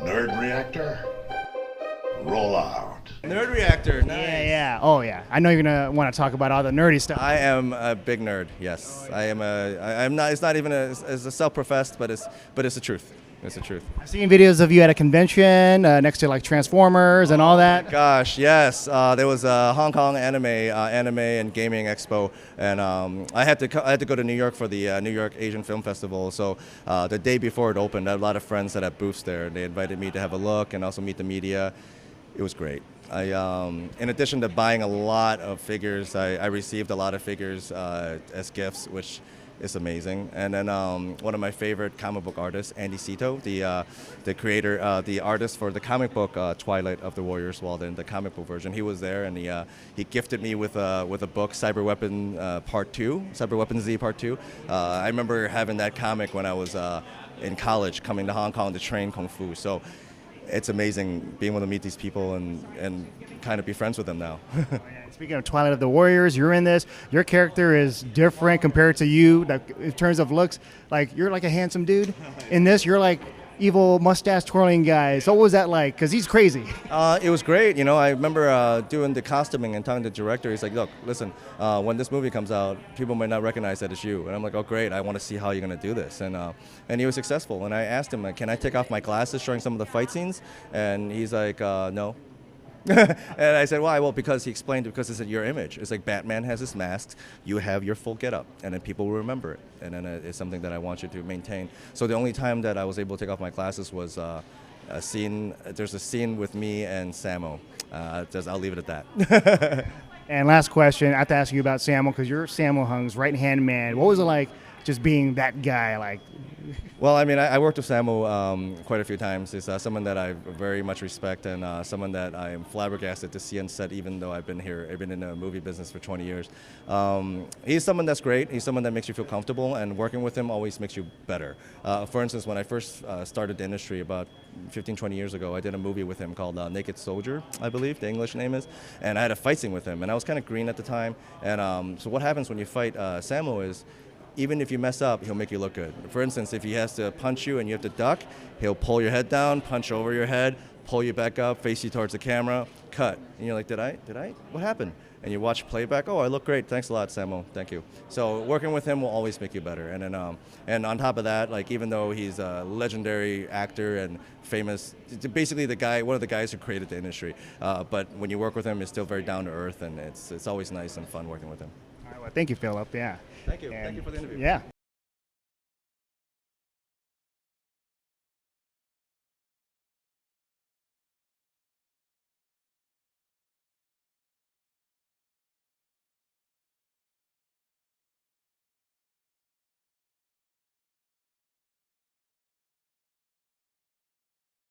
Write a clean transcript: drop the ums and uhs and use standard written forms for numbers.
Nerd reactor, roll out. Nerd reactor, nice. Yeah. Oh, yeah. I know you're gonna want to talk about all the nerdy stuff. I am a big nerd. Yes, I am I'm not. It's not even as a self-professed, but it's the truth. It's the truth. I've seen videos of you at a convention next to like Transformers and all that. Gosh, yes. There was a Hong Kong anime and gaming expo, and I had to go to New York for the New York Asian Film Festival. So the day before it opened, I had a lot of friends that had booths there. They invited me to have a look and also meet the media. It was great. In addition to buying a lot of figures, I received a lot of figures as gifts, which is amazing. And then one of my favorite comic book artists, Andy Cito, the creator, the artist for the comic book Twilight of the Warriors Walden, the comic book version, he was there, and he gifted me with a book, Cyber Weapon Part 2, Cyber Weapon Z Part 2. I remember having that comic when I was in college, coming to Hong Kong to train Kung Fu. So it's amazing being able to meet these people and kind of be friends with them now. Speaking of Twilight of the Warriors, you're in this. Your character is different compared to you, like, in terms of looks. Like, you're like a handsome dude. In this, you're like evil mustache twirling guy. So what was that like? Because he's crazy. It was great. You know, I remember doing the costuming and talking to the director. He's like, look, listen, when this movie comes out, people might not recognize that it's you. And I'm like, oh, great. I want to see how you're going to do this. And he was successful. And I asked him, can I take off my glasses showing some of the fight scenes? And he's like, no. And I said, why? Well, because he explained, because it's your image. It's like Batman has his mask, you have your full getup, and then people will remember it. And then it's something that I want you to maintain. So the only time that I was able to take off my glasses was a scene. There's a scene with me and Sammo. I'll leave it at that. And last question, I have to ask you about Sammo, because you're Sammo Hung's right-hand man. What was it like just being that guy? Like, well, I mean, I worked with Sammo quite a few times. He's someone that I very much respect, and someone that I am flabbergasted to see on set, even though I've been in the movie business for 20 years. He's someone that's great. He's someone that makes you feel comfortable, and working with him always makes you better. For instance, when I first started the industry about 15, 20 years ago, I did a movie with him called Naked Soldier, I believe the English name is, and I had a fight scene with him, and I was kind of green at the time. And so what happens when you fight Sammo is, even if you mess up, he'll make you look good. For instance, if he has to punch you and you have to duck, he'll pull your head down, punch over your head, pull you back up, face you towards the camera, cut. And you're like, did I? What happened? And you watch playback, oh, I look great. Thanks a lot, Sammo. Thank you. So working with him will always make you better. And then, and on top of that, like, even though he's a legendary actor and famous, basically one of the guys who created the industry, but when you work with him, it's still very down to earth, and it's always nice and fun working with him. all right, well, thank you, Philip. Yeah. Thank you. Thank you for the interview. Yeah.